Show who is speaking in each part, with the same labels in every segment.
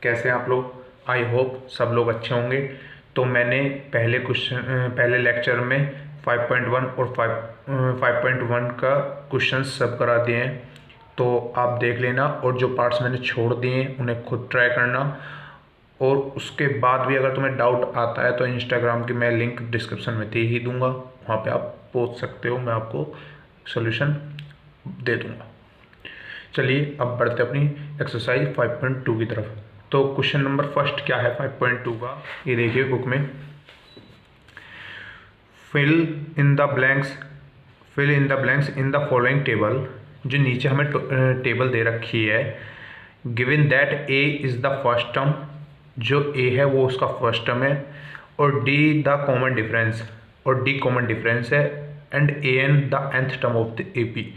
Speaker 1: कैसे हैं आप लोग? आई होप सब लोग अच्छे होंगे। तो मैंने पहले लेक्चर में 5.1 और 5.1 का क्वेश्चन सब करा दिए हैं, तो आप देख लेना। और जो पार्ट्स मैंने छोड़ दिए हैं उन्हें खुद ट्राई करना। और उसके बाद भी अगर तुम्हें डाउट आता है तो इंस्टाग्राम की मैं लिंक डिस्क्रिप्शन में दे ही दूंगा, वहाँ पे आप पूछ सकते हो, मैं आपको सोल्यूशन दे दूंगा। चलिए अब बढ़ते अपनी एक्सरसाइज 5.2 की तरफ। तो क्वेश्चन नंबर फर्स्ट क्या है 5.2 का, ये देखिए बुक में। Fill in the blanks in the following table. जो नीचे हमें टेबल दे रखी है, given that a is the first term, जो ए है वो उसका फर्स्ट टर्म है, और डी द कॉमन डिफरेंस, और डी कॉमन डिफरेंस है, and a n the nth term of the A P.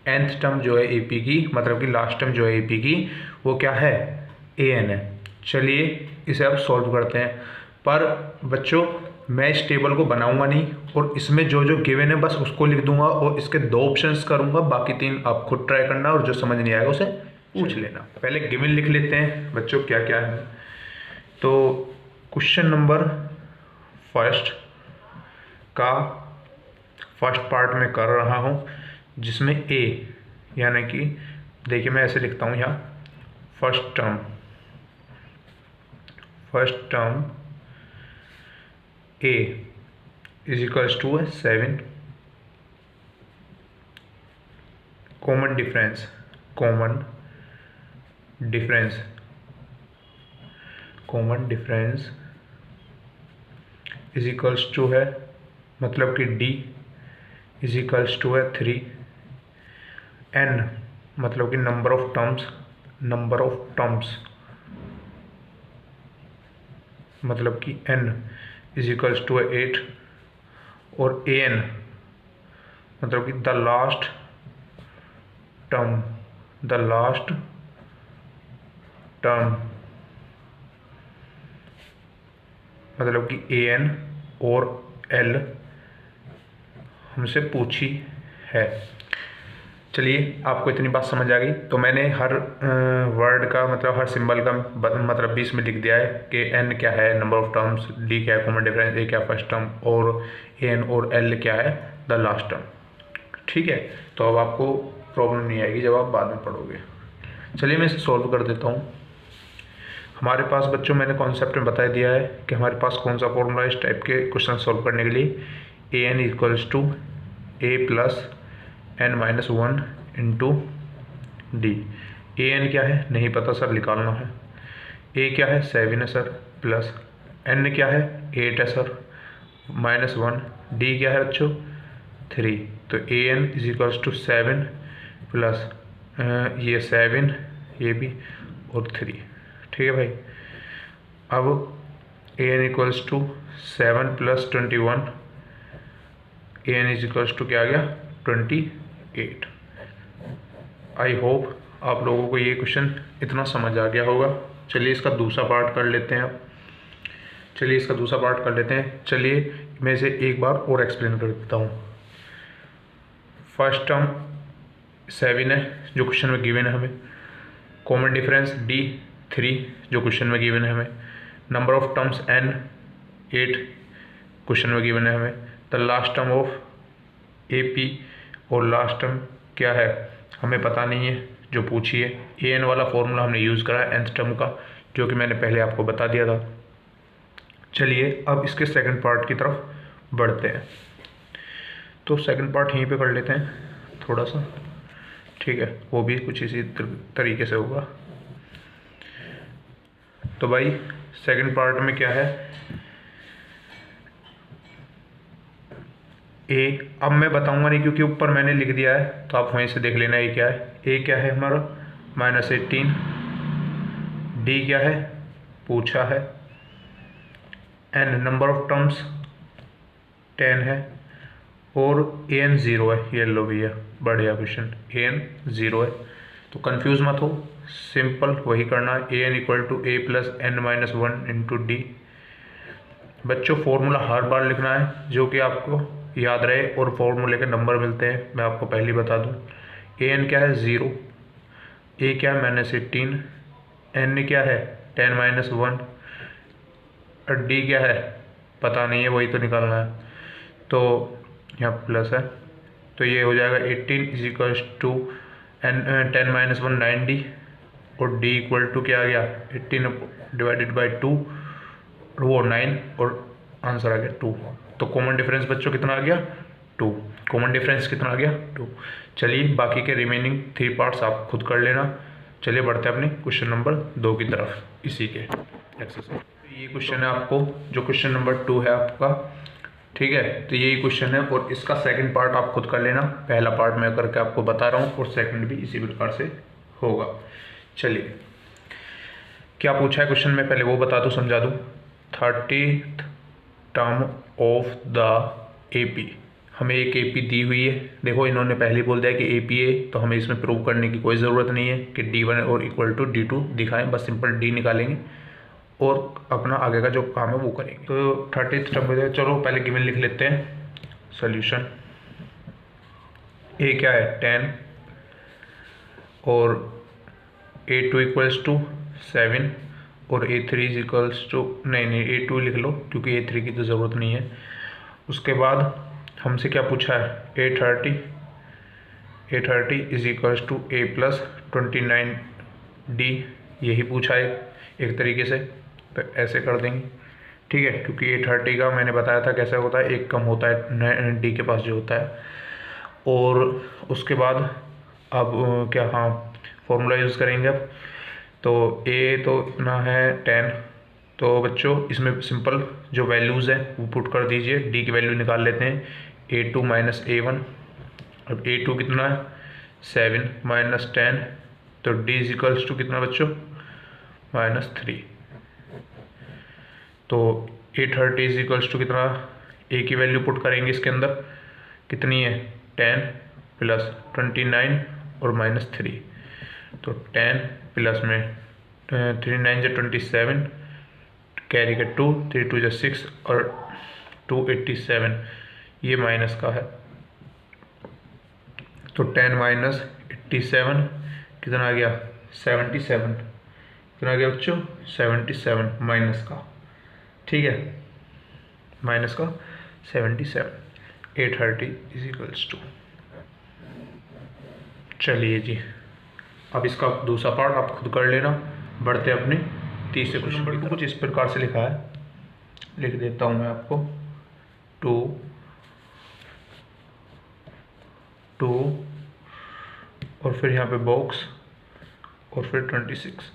Speaker 1: nth term जो है ए पी की, मतलब कि लास्ट टर्म जो है ए पी की, वो क्या है? ए एन है। चलिए इसे अब सॉल्व करते हैं। पर बच्चों मैं इस टेबल को बनाऊंगा नहीं, और इसमें जो जो गिवन है बस उसको लिख दूंगा, और इसके 2 ऑप्शंस करूंगा, बाकी 3 आप खुद ट्राई करना, और जो समझ नहीं आएगा उसे पूछ लेना। पहले गिवन लिख लेते हैं बच्चों क्या क्या है। तो क्वेश्चन नंबर फर्स्ट का फर्स्ट पार्ट में कर रहा हूँ, जिसमें ए यानी कि देखिए मैं ऐसे लिखता हूँ यहाँ, first term a is equals to 7, common difference is equals to है, मतलब कि डी इज इक्वल्स टू है 3, एन मतलब कि नंबर ऑफ टर्म्स मतलब कि n इज इक्वल्स टू है 8, और ए एन मतलब कि द लास्ट टर्म मतलब कि ए एन और एल हमसे पूछी है। चलिए आपको इतनी बात समझ आ गई। तो मैंने हर वर्ड का मतलब हर सिंबल का मतलब 20 में लिख दिया है कि एन क्या है, नंबर ऑफ टर्म्स, डी क्या है कॉमन डिफरेंस, ए क्या फर्स्ट टर्म, और ए एन और एल क्या है द लास्ट टर्म। ठीक है, तो अब आपको प्रॉब्लम नहीं आएगी जब आप बाद में पढ़ोगे। चलिए मैं इसे सॉल्व कर देता हूँ। हमारे पास बच्चों मैंने कॉन्सेप्ट में बता दिया है कि हमारे पास कौन सा फॉर्मूला इस टाइप के क्वेश्चन सॉल्व करने के लिए। A N equals to A plus n minus 1 into D. A N क्या है नहीं पता सर, निकालना है। ए क्या है 7 है सर, प्लस n क्या है 8 है सर, माइनस 1, डी क्या है बच्चों 3। तो A N is equals to 7 plus ये 7 ये भी और 3। ठीक है भाई। अब A N equals to 7 plus 21, A N is equals to क्या आ गया 28। आई होप आप लोगों को ये क्वेश्चन इतना समझ आ गया होगा। चलिए इसका दूसरा पार्ट कर लेते हैं अब। चलिए मैं इसे एक बार और एक्सप्लेन कर देता हूँ। फर्स्ट टर्म 7 है जो क्वेश्चन में गिवन है हमें, कॉमन डिफरेंस डी 3 जो क्वेश्चन में गिवन है हमें, number of terms n 8 question में गिवन है हमें, the last term of A P, और लास्ट टर्म क्या है हमें पता नहीं है जो पूछिए। ए एन वाला फॉर्मूला हमने यूज़ करा है nth टर्म का, जो कि मैंने पहले आपको बता दिया था। चलिए अब इसके सेकंड पार्ट की तरफ बढ़ते हैं। तो सेकंड पार्ट यहीं पे कर लेते हैं थोड़ा सा, ठीक है, वो भी कुछ इसी तरीके से होगा। तो भाई सेकंड पार्ट में क्या है, ए अब मैं बताऊंगा नहीं क्योंकि ऊपर मैंने लिख दिया है, तो आप वहीं से देख लेना ए क्या है। ए क्या है हमारा -18, डी क्या है पूछा है, एन नंबर ऑफ टर्म्स 10 है, और ए एन 0 है। ये लो भैया बढ़िया क्वेश्चन, ए एन 0 है। तो कंफ्यूज मत हो, सिंपल वही करना है। A N equal to A plus N minus 1 into D. बच्चों फॉर्मूला हर बार लिखना है जो कि आपको याद रहे, और फॉर्मूले के नंबर मिलते हैं मैं आपको पहले ही बता दूं। ए एन क्या है 0, ए क्या है -18, एन क्या है 10 माइनस 1, और डी क्या है पता नहीं है, वही तो निकालना है, तो यहाँ प्लस है, तो ये हो जाएगा 18 is equals to n 10 minus 1 9D, और डी इक्वल टू क्या आ गया 18 डिवाइडेड बाई 2, वो 9, और आंसर आ गया 2। तो कॉमन डिफरेंस बच्चों कितना आ गया 2। कॉमन डिफरेंस कितना आ गया 2। चलिए बाकी के रिमेनिंग 3 पार्ट्स आप खुद कर लेना। चलिए बढ़ते हैं अपने क्वेश्चन नंबर 2 की तरफ इसी के एक्सरसाइज। ये क्वेश्चन है आपको, जो क्वेश्चन नंबर 2 है आपका, ठीक है, तो यही क्वेश्चन है, और इसका सेकंड पार्ट आप खुद कर लेना। पहला पार्ट मैं करके आपको बता रहा हूँ, और सेकंड भी इसी प्रकार से होगा। चलिए क्या पूछा है क्वेश्चन में, पहले वो बता दूँ, समझा दूँ। 30th term of the AP, हमें एक AP दी हुई है। देखो इन्होंने पहले ही बोल दिया कि AP है, तो हमें इसमें प्रूव करने की कोई ज़रूरत नहीं है कि D1 और इक्वल टू D2 दिखाएं, बस सिंपल D निकालेंगे और अपना आगे का जो काम है वो करेंगे। तो 30th टर्म में चलो पहले गिवन लिख लेते हैं। सॉल्यूशन A क्या है 10, और A2 इक्वल्स टू 7, और A3 इज इक्वल्स टू, नहीं A2 लिख लो क्योंकि A3 की तो ज़रूरत नहीं है। उसके बाद हमसे क्या पूछा है A30 is equals to A plus 29D, यही पूछा है एक तरीके से, तो ऐसे कर देंगे, ठीक है, क्योंकि A30 का मैंने बताया था कैसा होता है, एक कम होता है D के पास जो होता है। और उसके बाद अब क्या, हाँ फॉर्मूला यूज़ करेंगे अब। तो A तो इतना है 10, तो बच्चों इसमें सिंपल जो वैल्यूज़ हैं वो पुट कर दीजिए, D की वैल्यू निकाल लेते हैं। A2 माइनस A1, अब A2 कितना है 7 माइनस 10, तो D इज इक्वल्स टू कितना बच्चों -3। तो A30 इज इक्वल्स टू कितना, A की वैल्यू पुट करेंगे इसके अंदर, कितनी है 10 प्लस 29 और -3, तो 10 प्लस में 3 9 जो 27, कैरी का 2, 3 2 जो 6, और 287, ये माइनस का है, तो 10 माइनस 87 कितना आ गया 77, कितना आ गया बच्चों 77 माइनस का, ठीक है, माइनस का 77, A30 इज इक्वल्स टू। चलिए जी अब इसका दूसरा पार्ट आप खुद कर लेना। बढ़ते अपने तीसरे क्वेश्चन नंबर को, कुछ इस प्रकार से लिखा है, लिख देता हूँ मैं आपको। 2 और फिर यहाँ पे बॉक्स और फिर 26,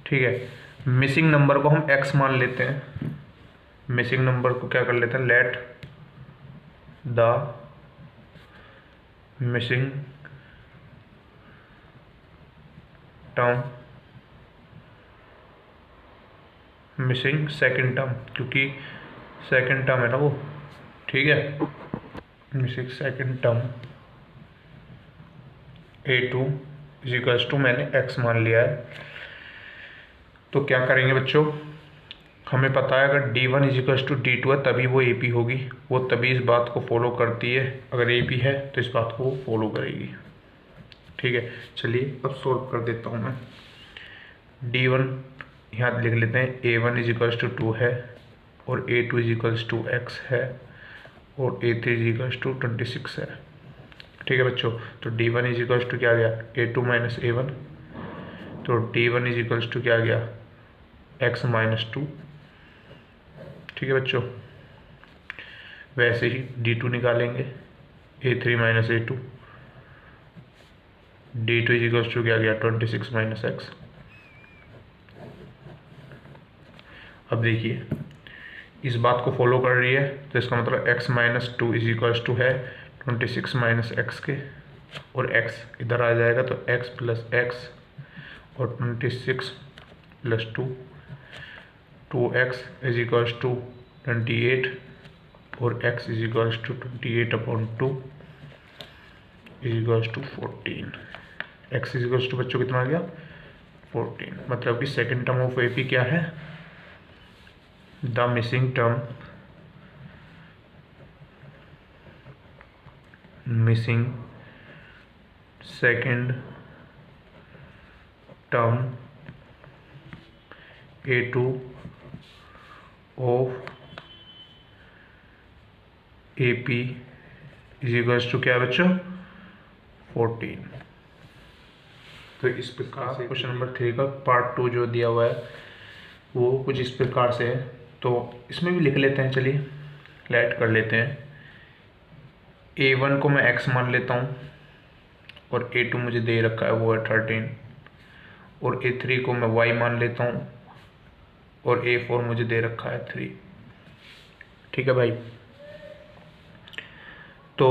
Speaker 1: ठीक है। मिसिंग नंबर को हम x मान लेते हैं। मिसिंग नंबर को क्या कर लेते हैं, let the missing term, missing second term, क्योंकि सेकंड टर्म है ना वो, ठीक है, missing second term A2 is equals to, मैंने x मान लिया है। तो क्या करेंगे बच्चों, हमें पता है अगर D1 is equals to D2 है तभी वो AP होगी, वो तभी इस बात को फॉलो करती है, अगर AP है तो इस बात को फॉलो करेगी, ठीक है। चलिए अब सॉल्व कर देता हूँ मैं। D1 यहाँ लिख लेते हैं, A1 इज इक्वल्स टू 2 है, और A2 is equals to x है, और A3 इज इक्वल्स टू 26 है, ठीक है बच्चों। तो D1 इज इक्वल्स टू क्या आ गया A2 माइनस A1, तो D1 इज इक्वल्स टू क्या आ गया x माइनस 2, ठीक है बच्चों। वैसे ही D2 निकालेंगे, A3 minus A2, D2 is equals to क्या आ गया 26 माइनस x। अब देखिए इस बात को फॉलो कर रही है, तो इसका मतलब x minus 2 is equals to है 26 माइनस एक्स के, और x इधर आ जाएगा तो x प्लस एक्स, और 26 plus 2, 2x is equals to 28, और x is equals to 28/2 is equals to 14। x is equals to बच्चों कितना आ गया 14, मतलब कि सेकेंड टर्म ऑफ AP क्या है, the missing term, missing second term A2 of AP is equals to क्या है बच्चों 14। तो इस प्रकार क्वेश्चन नंबर 3 का पार्ट 2 जो दिया हुआ है वो कुछ इस प्रकार से है। तो इसमें भी लिख लेते हैं, चलिए लेट कर लेते हैं। A1 को मैं x मान लेता हूँ और A2 मुझे दे रखा है वो है 13, और A3 को मैं y मान लेता हूँ और A4 मुझे दे रखा है 3। ठीक है भाई। तो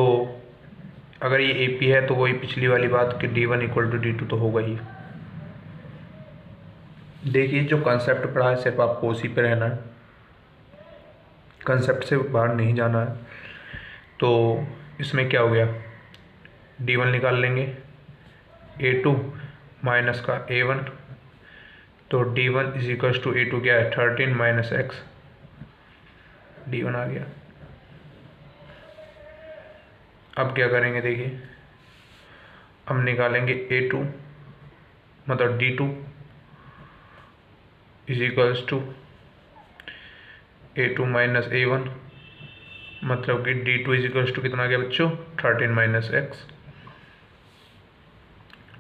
Speaker 1: अगर ये AP है तो वही पिछली वाली बात कि D1 इक्वल टू D2 तो होगा ही। देखिए जो कंसेप्ट पढ़ा है सिर्फ आपको उसी पे रहना है, कंसेप्ट से बाहर नहीं जाना है। तो इसमें क्या हो गया, D1 निकाल लेंगे, A2 माइनस का A1, तो D1 is equals to A2 क्या है 13 माइनस एक्स, D1 आ गया। अब क्या करेंगे देखिए, हम निकालेंगे A2 मतलब D2 is equals to A2 minus A1, मतलब कि D2 इज इक्वल्स टू कितना आ गया बच्चों 13 माइनस एक्स,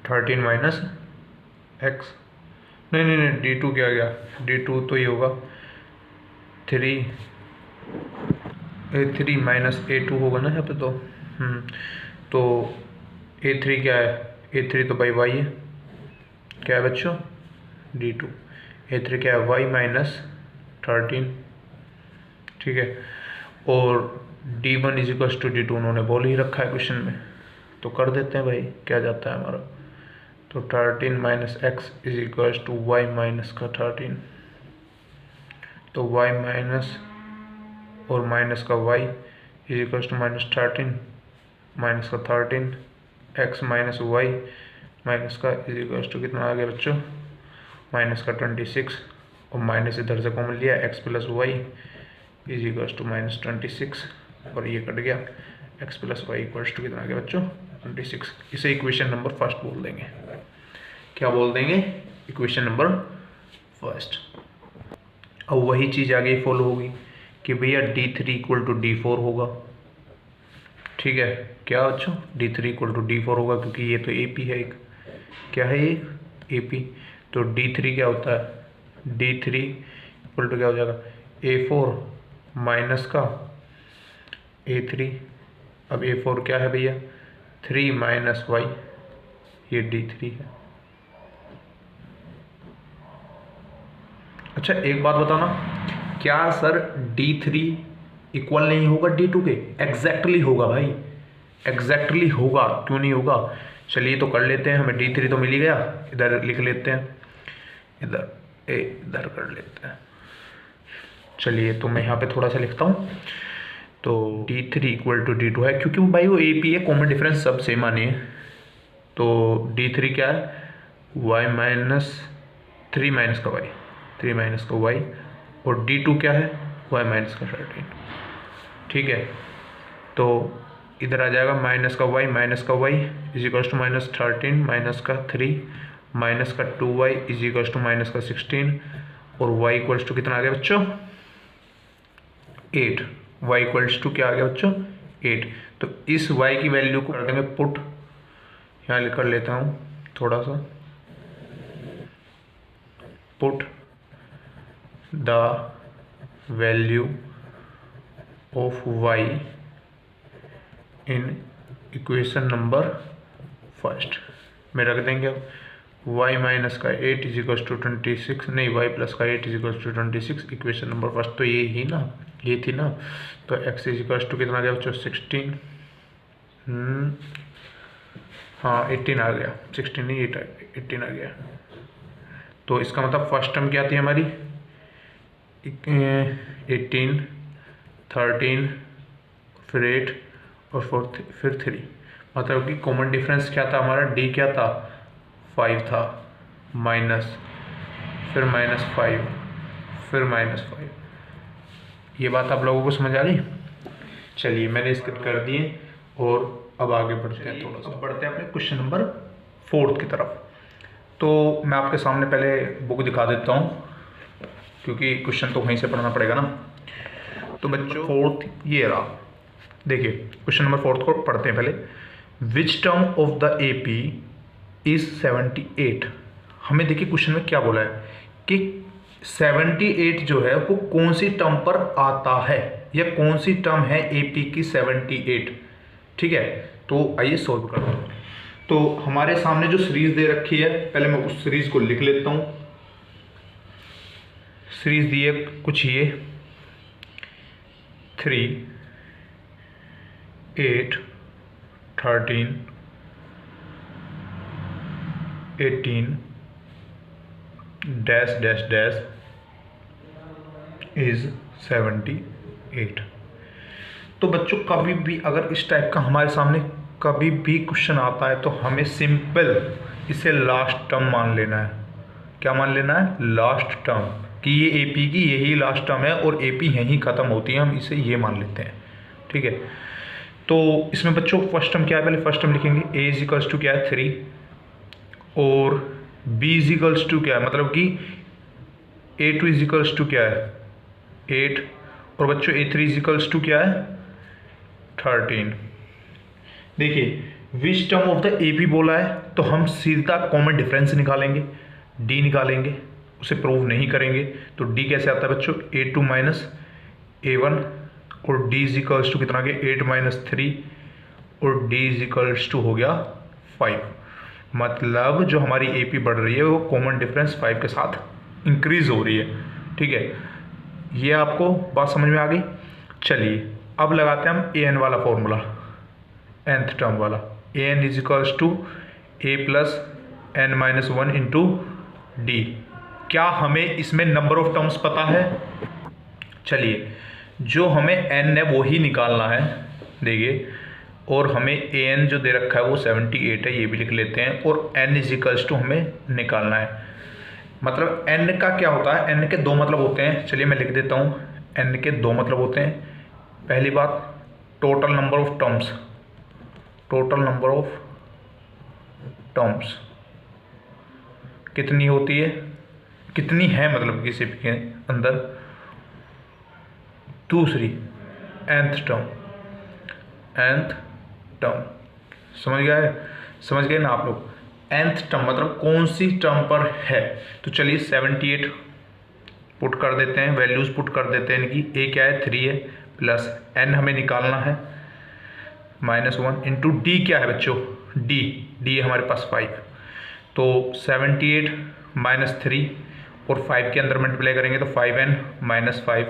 Speaker 1: 13 माइनस एक्स, नहीं D2 क्या आ गया, D2 तो ये होगा 3 माइनस A2 होगा ना यहाँ पे। तो A3 क्या है, A3 तो भाई y है, क्या है बच्चों D2, A3 क्या है y माइनस 13। ठीक है, और D1 is equals to D2 उन्होंने बोल ही रखा है क्वेश्चन में, तो कर देते हैं भाई क्या जाता है हमारा। तो 13 minus x is equals to y minus का 13, तो y माइनस और माइनस का y is equals to minus 13 minus का 13 x माइनस वाई माइनस का इज इक्वल्स टू कितना आ गया बच्चों माइनस का 26, और माइनस इधर से कॉमन लिया x plus y is equals to minus 26, और ये कट गया x plus y equals to कितना आ गया बच्चों 26। इसे इक्वेशन नंबर फर्स्ट बोल देंगे। क्या बोल देंगे, इक्वेशन नंबर फर्स्ट। अब वही चीज़ आगे फॉलो होगी कि भैया D3 इक्वल टू D4 होगा। ठीक है, क्या बच्चों D3 इक्वल टू D4 होगा, क्योंकि ये तो AP है एक, क्या है ये AP। तो D3 क्या होता है, D3 इक्वल टू क्या हो जाएगा A4 माइनस का A3। अब A4 क्या है भैया 3 माइनस वाई, ये D3 है। अच्छा एक बात बताना, क्या सर D3 इक्वल नहीं होगा D2 के? एग्जैक्टली होगा भाई, एग्जैक्टली होगा, क्यों नहीं होगा। चलिए तो कर लेते हैं, हमें D3 तो मिल ही गया, इधर लिख लेते हैं, इधर कर लेते हैं। चलिए तो मैं यहाँ पे थोड़ा सा लिखता हूँ। तो D3 इक्वल टू D2 है, क्योंकि वो भाई वो AP है, कॉमन डिफरेंस सब सेम आने हैं। तो D3 क्या है y माइनस 3 माइनस का y, 3 माइनस का y, और D2 क्या है y माइनस का 13। ठीक है, तो इधर आ जाएगा माइनस का y is equals to minus 13 minus का 3 माइनस का 2y is equals to minus का 16, और y इक्वल्स टू कितना आ गया बच्चों 8, y इक्वल्स टू क्या आ गया बच्चों 8। तो इस y की वैल्यू को कर देंगे पुट, यहाँ लिख कर लेता हूँ थोड़ा सा, put the value of y in equation number first में रख देंगे। अब y माइनस का 8 इज इक्वल्स टू 26, नहीं y प्लस का 8 is equals to 26, equation number first तो ये ही ना, ये थी ना। तो x इज इक्वल्स टू कितना आ गया बच्चों 16, हाँ 18 आ गया, 16 नहीं 18 आ गया। तो इसका मतलब फर्स्ट टर्म क्या थी हमारी 18, 13, फिर 8 और फोर्थ फिर 3, मतलब कि कॉमन डिफरेंस क्या था हमारा D क्या था 5 था, माइनस फिर -5 फिर -5। ये बात आप लोगों को समझ आ गई। चलिए मैंने इसके कर दिए और अब आगे बढ़ते हैं, थोड़ा सा बढ़ते हैं अपने क्वेश्चन नंबर 4 की तरफ। तो मैं आपके सामने पहले बुक दिखा देता हूँ। क्योंकि क्वेश्चन तो वहीं से पढ़ना पड़ेगा ना। तो बच्चों फोर्थ ये रहा, देखिए क्वेश्चन नंबर 4 को पढ़ते हैं पहले। Which term of the AP is 78। हमें देखिए क्वेश्चन में क्या बोला है कि 78 जो है वो कौन सी टर्म पर आता है, या कौन सी टर्म है AP की 78। ठीक है, तो आइए सॉल्व करते हैं। तो हमारे सामने जो सीरीज दे रखी है, पहले मैं उस सीरीज को लिख लेता हूँ। सीरीज दी है कुछ ये 3, 8, 13, 18 डैश डैश डैश इज 78। तो बच्चों कभी भी अगर इस टाइप का हमारे सामने कभी भी क्वेश्चन आता है तो हमें सिंपल इसे लास्ट टर्म मान लेना है। क्या मान लेना है? लास्ट टर्म, कि ये AP की यही लास्ट टर्म है और AP यहीं ख़त्म होती है, हम इसे ये मान लेते हैं। ठीक है, तो इसमें बच्चों फर्स्ट टर्म क्या है, पहले फर्स्ट टर्म लिखेंगे। A इज इक्वल्स टू क्या है 3, और B इज इक्वल्स टू क्या है, मतलब कि A2 इज इक्वल्स टू क्या है 8, और बच्चों A3 इज इक्वल्स टू क्या है 13। देखिए which term of the AP बोला है तो हम सीधा कॉमन डिफरेंस निकालेंगे, D निकालेंगे, उसे प्रूव नहीं करेंगे। तो D कैसे आता है बच्चों, A2 माइनस A1, और D इज इक्वल्स टू कितना गया 8 माइनस 3, और D इज इक्वल्स टू हो गया 5। मतलब जो हमारी AP बढ़ रही है वो कॉमन डिफरेंस 5 के साथ इंक्रीज हो रही है। ठीक है, ये आपको बात समझ में आ गई। चलिए अब लगाते हैं हम AN वाला फॉर्मूला, nth टर्म वाला। AN is equals to A plus N minus 1 into D। क्या हमें इसमें नंबर ऑफ टर्म्स पता है? चलिए जो हमें N है वो ही निकालना है, देखिए, और हमें AN जो दे रखा है वो 78 है, ये भी लिख लेते हैं, और N इज इक्वल्स टू हमें निकालना है। मतलब N का क्या होता है, N के दो मतलब होते हैं। चलिए मैं लिख देता हूँ, N के दो मतलब होते हैं। पहली बात total number of terms, total number of terms कितनी होती है, कितनी है मतलब किसी के अंदर। दूसरी nth टर्म, nth टर्म, समझ गया है, समझ गए ना आप लोग। nth टर्म मतलब कौन सी टर्म पर है। तो चलिए 78 पुट कर देते हैं, वैल्यूज पुट कर देते हैं इनकी। A क्या है 3 है, प्लस N हमें निकालना है माइनस 1 इंटू D क्या है बच्चों, D है हमारे पास 5। तो 78 माइनस 3 और 5 के अंदर मल्टीप्लाई करेंगे तो 5N माइनस 5,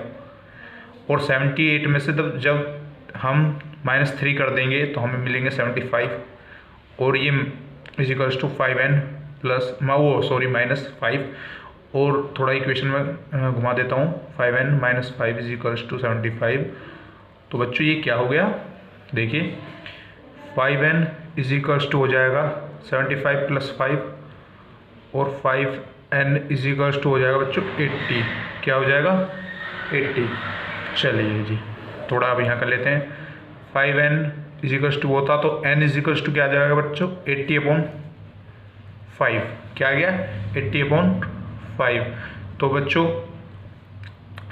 Speaker 1: और 78 में से जब हम माइनस 3 कर देंगे तो हमें मिलेंगे 75, और ये is equals to 5N plus minus 5, और थोड़ा इक्वेशन में घुमा देता हूँ, 5N minus 5 is equals to 75। तो बच्चों ये क्या हो गया, देखिए 5N इज इक्वल्स टू हो जाएगा 75 प्लस 5, और 5N इज इक्वल्स टू हो जाएगा बच्चों 80। क्या हो जाएगा 80। चलिए जी थोड़ा अब यहाँ कर लेते हैं। 5N इज इक्वल्स टू होता तो N इज इक्वल्स टू क्या आ जाएगा बच्चों 80/5। क्या आ गया 80/5। तो बच्चों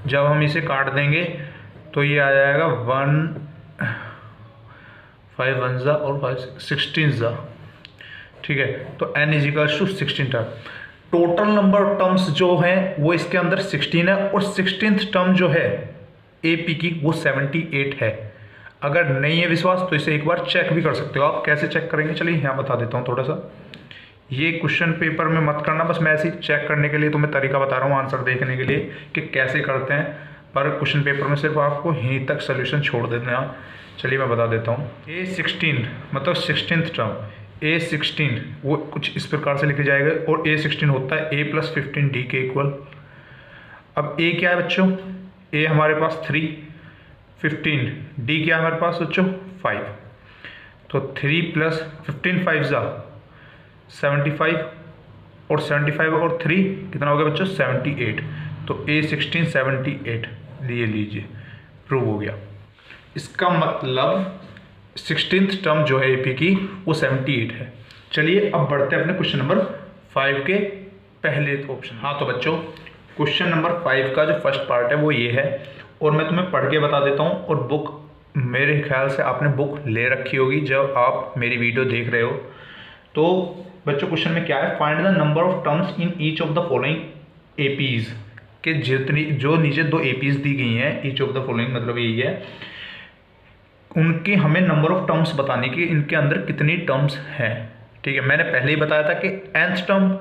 Speaker 1: जब हम इसे काट देंगे तो ये आ जाएगा 5 1 जा और 5 16 जा। ठीक है, तो N is equals to 16 term. Total number of terms जो हैं वो इसके अंदर 16 है, और 16th टर्म जो है AP की वो 78 है। अगर नहीं है विश्वास तो इसे एक बार चेक भी कर सकते हो आप। कैसे चेक करेंगे, चलिए यहाँ बता देता हूँ थोड़ा सा। ये क्वेश्चन पेपर में मत करना, बस मैं ऐसे ही चेक करने के लिए तुम्हें तरीका बता रहा हूँ आंसर देखने के लिए कि कैसे करते हैं, पर क्वेश्चन पेपर में सिर्फ आपको यहीं तक सोल्यूशन छोड़ देना है। चलिए मैं बता देता हूँ। A16 मतलब 16th टर्म, A16 वो कुछ इस प्रकार से लिखे जाएगा, और A16 होता है A प्लस 15D के इक्वल। अब A क्या है बच्चों, A हमारे पास 3, 15, D क्या है हमारे पास बच्चों 5। तो 3 प्लस 15 5 जा 75, और 75 और 3 कितना हो गया बच्चों 78। तो A16 78 लिए लीजिए, प्रूव हो गया। इसका मतलब 16th टर्म जो है AP की वो 78 है। चलिए अब बढ़ते हैं अपने क्वेश्चन नंबर 5 के पहले ऑप्शन। हाँ तो बच्चों क्वेश्चन नंबर 5 का जो फर्स्ट पार्ट है वो ये है, और मैं तुम्हें पढ़ के बता देता हूँ। और बुक मेरे ख्याल से आपने बुक ले रखी होगी जब आप मेरी वीडियो देख रहे हो। तो बच्चों क्वेश्चन में क्या है, find the number of terms in each of the following APs, के जितनी जो नीचे दो एपीज दी गई हैं, ईच ऑफ द फॉलोइंग मतलब यही है, उनकी हमें नंबर ऑफ टर्म्स बताने की, इनके अंदर कितनी टर्म्स हैं। ठीक है, मैंने पहले ही बताया था कि nth टर्म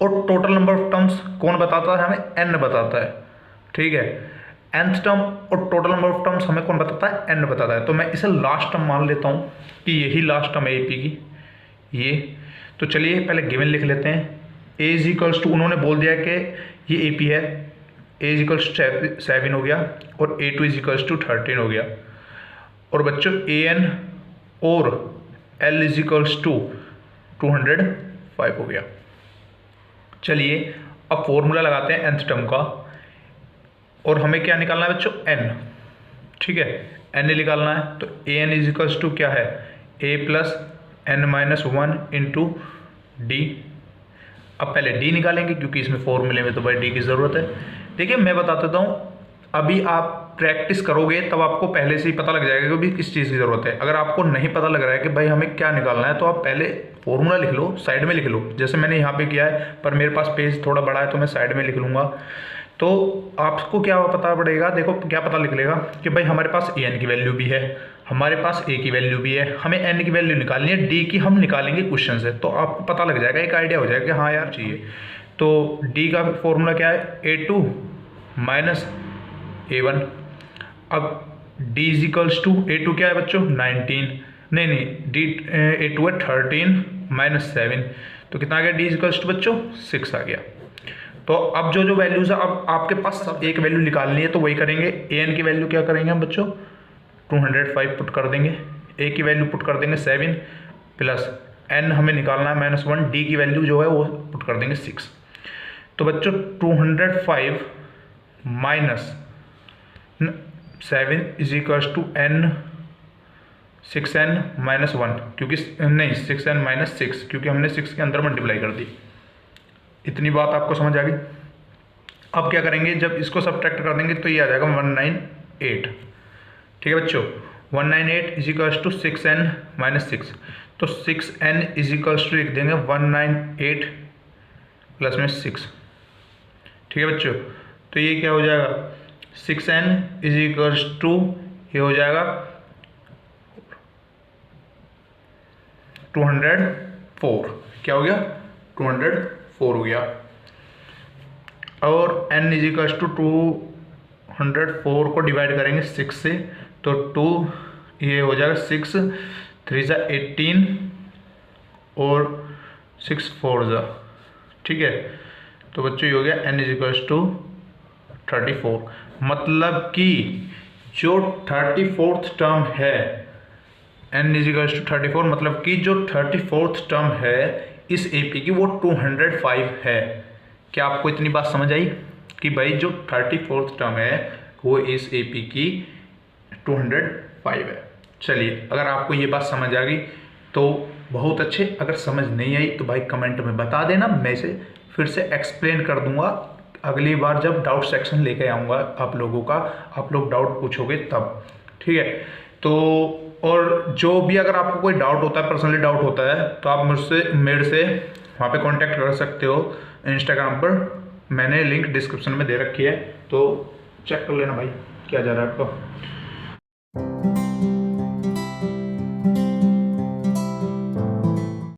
Speaker 1: और टोटल नंबर ऑफ टर्म्स कौन बताता है, हमें n बताता है। ठीक है, nth टर्म और टोटल नंबर ऑफ टर्म्स हमें कौन बताता है, n बताता है। तो मैं इसे लास्ट टर्म मान लेता हूँ कि यही लास्ट टर्म है एपी की, ये। तो चलिए पहले गिवन लिख लेते हैं। a इज इक्वल्स टू, उन्होंने बोल दिया कि ये एपी है, a इज इक्वल्स टू 7 हो गया और a2 इज इक्वल्स टू 13 हो गया। और बच्चों an और l इज इक्वल्स टू 205 हो गया। चलिए अब फॉर्मूला लगाते हैं nth टर्म का, और हमें क्या निकालना है बच्चों, n। ठीक है, n निकालना है। तो an इज इक्वल्स टू क्या है, a plus n minus 1 into D. अब पहले d निकालेंगे क्योंकि इसमें फॉर्मूले में तो भाई d की ज़रूरत है। देखिए मैं बता देता हूँ, अभी आप प्रैक्टिस करोगे तब आपको पहले से ही पता लग जाएगा कि भाई किस चीज़ की ज़रूरत है। अगर आपको नहीं पता लग रहा है कि भाई हमें क्या निकालना है, तो आप पहले फॉर्मूला लिख लो, साइड में लिख लो, जैसे मैंने यहाँ पे किया है, पर मेरे पास पेज थोड़ा बड़ा है तो मैं साइड में लिख लूँगा। तो आपको क्या पता पड़ेगा, देखो क्या पता निकलेगा कि भाई हमारे पास an की वैल्यू भी है, हमारे पास a की वैल्यू भी है, हमें n की वैल्यू निकालनी है, d की हम निकालेंगे क्वेश्चन से। तो आपको पता लग जाएगा, एक आइडिया हो जाएगा कि हाँ यार चाहिए। तो d का फॉर्मूला क्या है, a2 माइनस a1। अब d is equals to, a2 क्या है बच्चों 19, नहीं a2 है 13 माइनस 7, तो कितना आ गया, d इज इक्वल्स टू बच्चों 6 आ गया। तो अब जो वैल्यूज है, अब आपके पास सब एक वैल्यू निकालनी है तो वही करेंगे। an की वैल्यू क्या करेंगे हम बच्चों, 205 पुट कर देंगे, a की वैल्यू पुट कर देंगे 7 प्लस n हमें निकालना है -1, d की वैल्यू जो है वो पुट कर देंगे 6। तो बच्चों 205 minus 7 is equals to n 6n minus 1, क्योंकि नहीं 6n माइनस 6, क्योंकि हमने 6 के अंदर मल्टीप्लाई कर दी। इतनी बात आपको समझ आ गई। अब क्या करेंगे, जब इसको सब्ट्रैक्ट कर देंगे तो ये आ जाएगा 198। ठीक है बच्चों, 198 is equals to 6n minus 6, तो 6n इज इक्वल्स टू लिख देंगे 198 प्लस में 6। ठीक है बच्चों, तो ये क्या हो जाएगा, 6n इज इक्वल्स टू, ये हो जाएगा 204। क्या हो गया, 204 हो गया। और n इज इक्वल्स टू 204 को डिवाइड करेंगे 6 से, तो 2 ये हो जाएगा 6 3 ज़ा 18 और 6 4 ज़ा। ठीक है, तो बच्चों ये हो गया n इज इक्वल्स टू 34। मतलब कि जो 34th टर्म है, n इज इक्वल्स टू 34, मतलब कि जो 34th टर्म है इस एपी की वो 205 है। क्या आपको इतनी बात समझ आई कि भाई जो 34th टर्म है वो इस एपी की 205 है। चलिए अगर आपको ये बात समझ आ गई तो बहुत अच्छे, अगर समझ नहीं आई तो भाई कमेंट में बता देना, मैं इसे फिर से एक्सप्लेन कर दूंगा अगली बार जब डाउट सेक्शन लेके आऊँगा आप लोगों का, आप लोग डाउट पूछोगे तब। ठीक है, तो और जो भी अगर आपको कोई डाउट होता है, पर्सनली डाउट होता है, तो आप मेरे से वहाँ पे कांटेक्ट कर सकते हो इंस्टाग्राम पर, मैंने लिंक डिस्क्रिप्शन में दे रखी है, तो चेक कर लेना भाई क्या जा रहा है आपका।